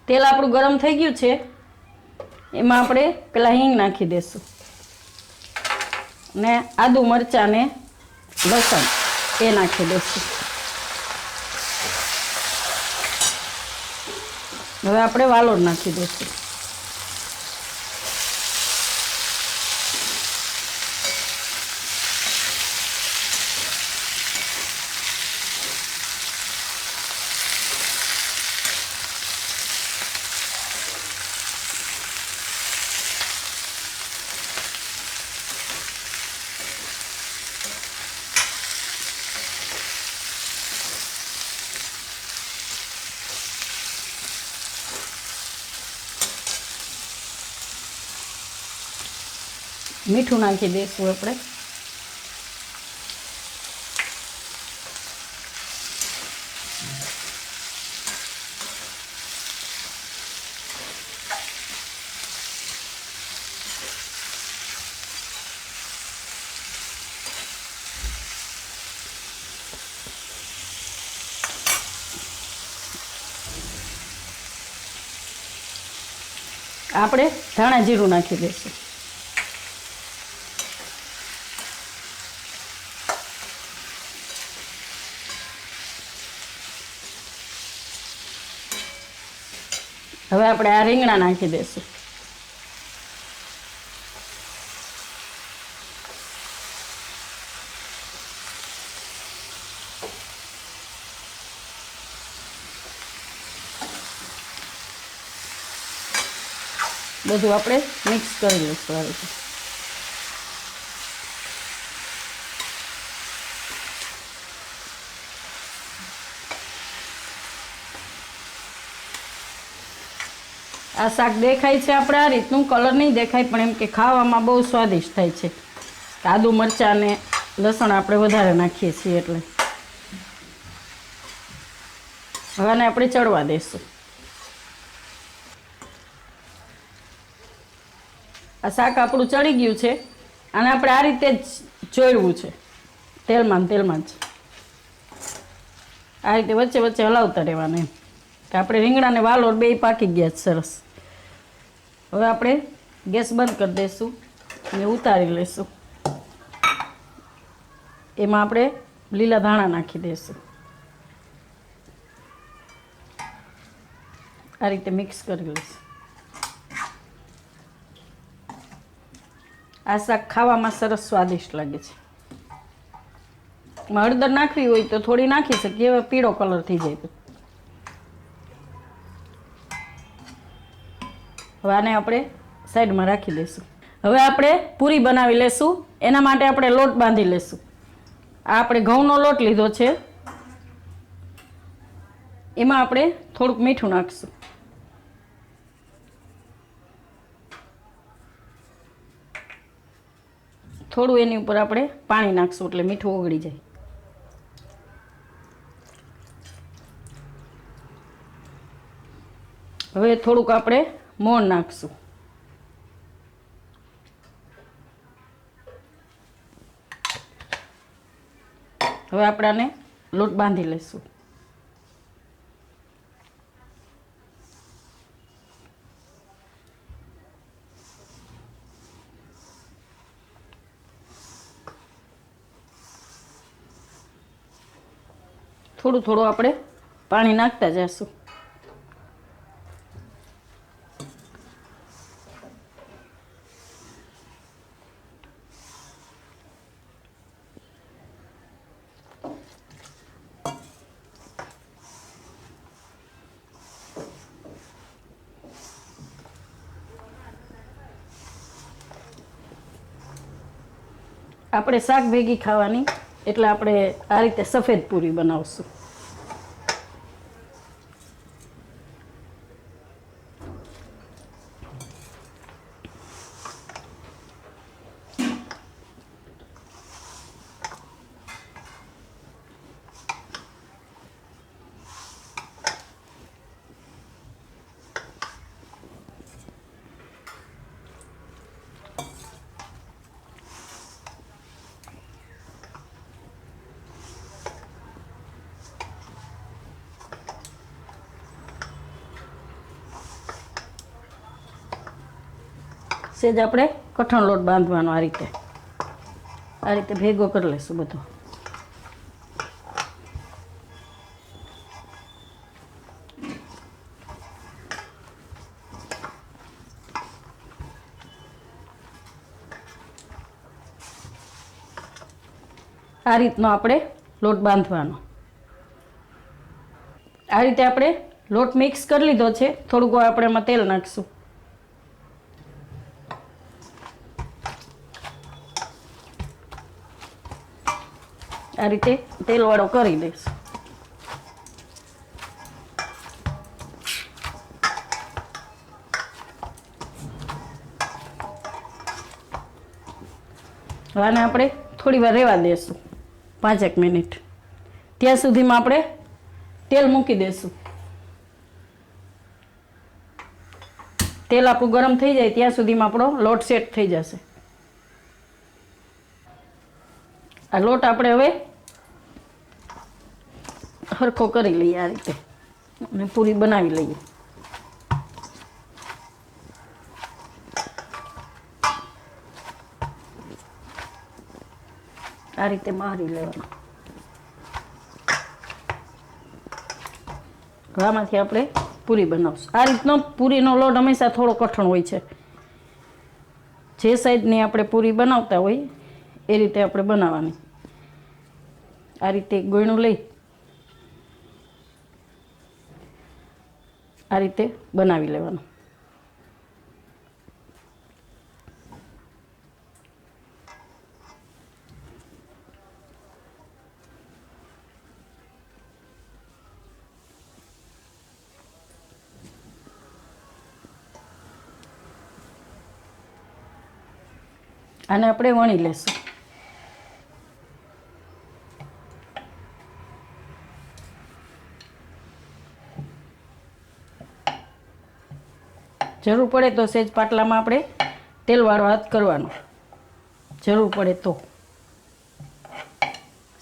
તેલ આપણું ગરમ થઈ ગયું છે. એમાં આપણે પેલા હિંગ નાખી દઈશું ને આદુ મરચાં ને લસણ એ નાખી દઈશું. હવે આપણે વાલોળ નાખી દઈશું. મીઠું નાખી દઈશું આપણે. આપણે ધાણા જીરું નાખી દઈશું. હવે આપણે આ રીંગણા નાખી દઈશું. બધું આપણે મિક્સ કરી લઈશું આ રીતે. આ શાક દેખાય છે આપણે આ રીતનું, કલર નહીં દેખાય પણ એમ કે ખાવામાં બહુ સ્વાદિષ્ટ થાય છે. આદુ મરચાં ને લસણ આપણે વધારે નાખીએ છીએ એટલે. હવે આને આપણે ચડવા દઈશું. આ શાક આપણું ચડી ગયું છે અને આપણે આ રીતે જ ચોળવું છે, તેલમાં જ આ રીતે વચ્ચે વચ્ચે હલાવતા રહેવાના, એમ કે આપણે રીંગણાને વાલોળ બે પાકી ગયા છે સરસ. હવે આપણે ગેસ બંધ કરી દઈશું અને ઉતારી લઈશું. એમાં આપણે લીલા ધાણા નાખી દઈશું. આ રીતે મિક્સ કરી લઈશું. આ શાક ખાવામાં સરસ સ્વાદિષ્ટ લાગે છે. હળદર નાખવી હોય તો થોડી નાખી શકીએ, હવે પીળો કલર થઈ જાય તો. હવે આને આપણે સાઈડમાં રાખી દઈશું. હવે આપણે પૂરી બનાવી લઈશું. એના માટે આપણે લોટ બાંધી લઈશું. આ આપણે ઘઉંનો લોટ લીધો છે. એમાં આપણે થોડુંક મીઠું નાખીશું. થોડું એની ઉપર આપણે પાણી નાખશું એટલે મીઠું ઓગળી જાય. હવે થોડુંક આપણે મોણ નાખશું. હવે આપણે આને લોટ બાંધી લઈશું. થોડું થોડું આપણે પાણી નાખતા જઈશું. આપણે શાક ભેગી ખાવાની એટલે આપણે આ રીતે સફેદ પૂરી બનાવશું. સેજ આપણે કઠણ લોટ બાંધવાનો આ રીતે ભેગો કરી લઈશું બધો. આ રીતનો આપણે લોટ બાંધવાનો. આ રીતે આપણે લોટ મિક્સ કરી લીધો છે. થોડુંક આપણે એમાં તેલ નાખીશું. આ રીતે તેલવાળો કરી દઈશું. હવે આને આપણે થોડી વાર રહેવા દઈશું, 5 મિનિટ. ત્યાં સુધીમાં આપણે તેલ મૂકી દઈશું. તેલ આપણું ગરમ થઈ જાય ત્યાં સુધીમાં આપણો લોટ સેટ થઈ જશે. આ લોટ આપણે હવે સરખો કરી લઈએ આ રીતે અને પૂરી બનાવી લઈએ. આ રીતે મારી લેવાનું. આમાંથી આપણે પૂરી બનાવશું. આ રીતનો પૂરીનો લોટ હંમેશા થોડો કઠણ હોય છે. જે સાઈઝની આપણે પૂરી બનાવતા હોય એ રીતે આપણે બનાવવાની. આ રીતે એક ગોયણું લઈ આ રીતે બનાવી લેવાનું. આને આપણે વણી લેશું. જરૂર પડે તો સહેજ પાટલામાં આપણે તેલવાળો હાથ કરવાનો. જરૂર પડે તો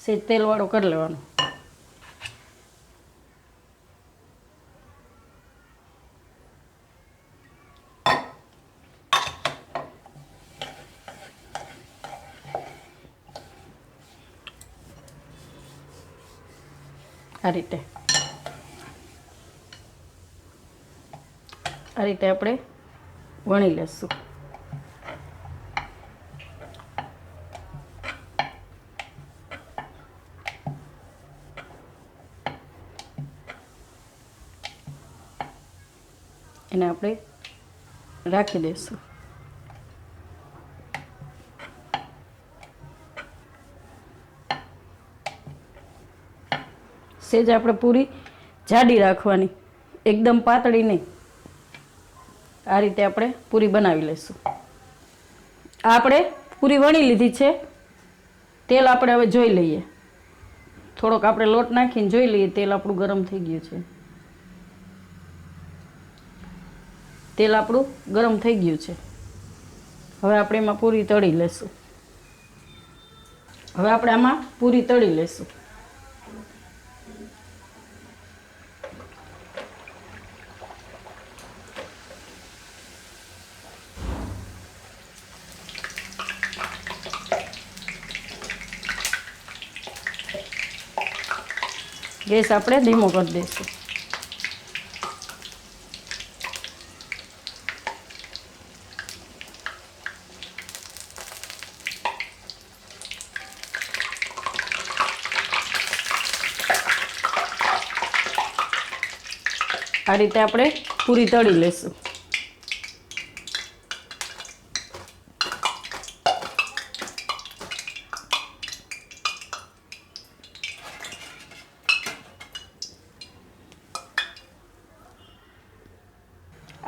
સહેજ તેલવાળો કરી લેવાનો. આ રીતે આપણે વણી લેશું. એને આપણે રાખી દઈશું. સેજ આપણે પૂરી જાડી રાખવાની, એકદમ પાતળી નહીં. આ રીતે આપણે પૂરી બનાવી લઈશું. આપણે પૂરી વણી લીધી છે. તેલ આપણે હવે જોઈ લઈએ. થોડોક આપણે લોટ નાખીને જોઈ લઈએ તેલ આપણું ગરમ થઈ ગયું છે. તેલ આપણું ગરમ થઈ ગયું છે. હવે આપણે એમાં પૂરી તળી લઈશું. હવે આપણે આમાં પૂરી તળી લઈશું. ગેસ આપણે ધીમો કરી દઈશું. આ રીતે આપણે પૂરી તળી લઈશું.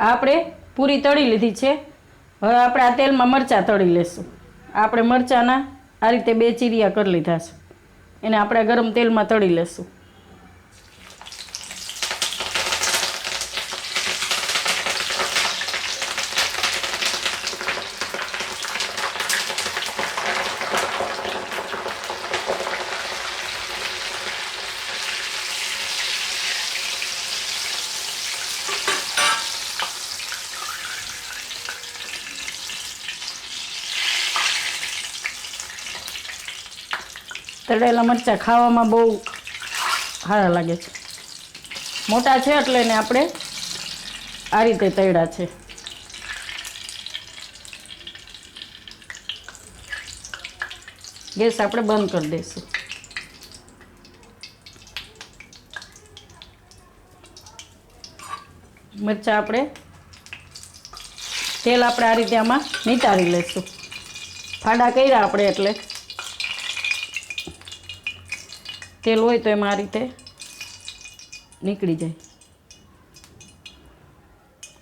આપણે પૂરી તળી લીધી છે. હવે આપણે આ તેલમાં મરચાં તળી લઈશું. આપણે મરચાંના આ રીતે 2 ચીરિયા કરી લીધા છે. એને આપણે ગરમ તેલમાં તળી લઈશું. તળેલા મરચાં ખાવામાં બહુ સારા લાગે છે. મોટા છે એટલે એને આપણે આ રીતે તળ્યા છે. ગેસ આપણે બંધ કરી દઈશું. મરચાં આપણે તેલ આપણે આ રીતે આમાં નિતારી લઈશું. ફાડા કર્યા આપણે એટલે તેલ હોય તો એમાં આ રીતે નીકળી જાય.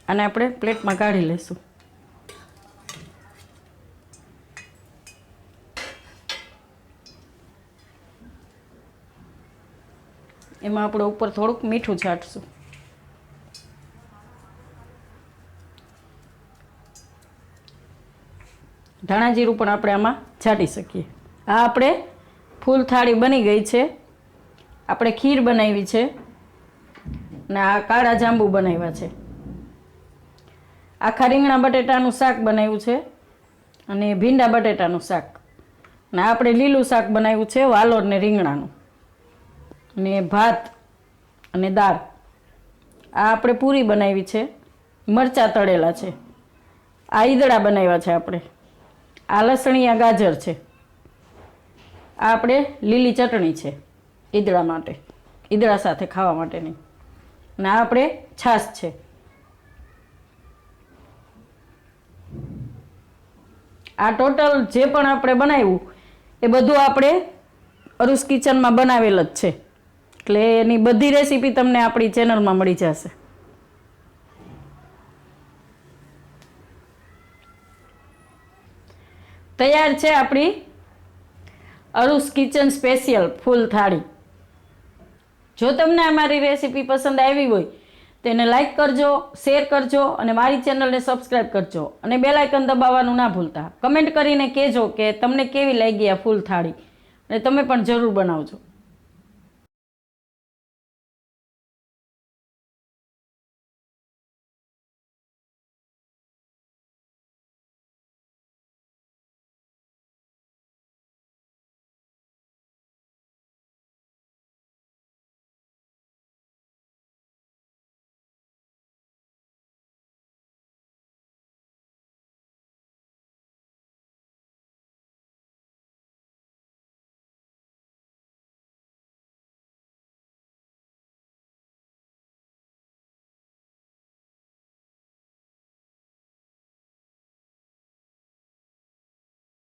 અને આપણે પ્લેટમાં કાઢી લઈશું. એમાં આપણે ઉપર થોડુંક મીઠું છાંટશું. ધાણા જીરું પણ આપણે આમાં છાંટી શકીએ. આ આપણે ફૂલ થાળી બની ગઈ છે. આપણે ખીર બનાવી છે અને આ કાળા જાંબુ બનાવ્યા છે. આખા રીંગણા બટેટાનું શાક બનાવ્યું છે અને ભીંડા બટેટાનું શાક. અને આપણે લીલું શાક બનાવ્યું છે વાલોર ને રીંગણાનું. અને ભાત અને દાળ. આ આપણે પૂરી બનાવી છે. મરચાં તળેલા છે. આ ઈદડા બનાવ્યા છે આપણે. આ લસણિયા ગાજર છે. આ આપણે લીલી ચટણી છે ઈદડા માટે, ઈદડા સાથે ખાવા માટેની. અને આ આપણે છાશ છે. આ ટોટલ જે પણ આપણે બનાવ્યું એ બધું આપણે અરુસ કિચનમાં બનાવેલ જ છે. એટલે એની બધી રેસીપી તમને આપણી ચેનલમાં મળી જશે. તૈયાર છે આપણી અરુસ કિચન સ્પેશિયલ ફૂલ થાળી. જો તમને અમારી રેસીપી પસંદ આવી હોય તો એને લાઈક કરજો, શેર કરજો અને મારી ચેનલને સબસ્ક્રાઈબ કરજો. અને બેલ આઇકન દબાવવાનું ના ભૂલતા. કમેન્ટ કરીને કહેજો કે તમને કેવી લાગી આ ફૂલ થાળી અને તમે પણ જરૂર બનાવજો.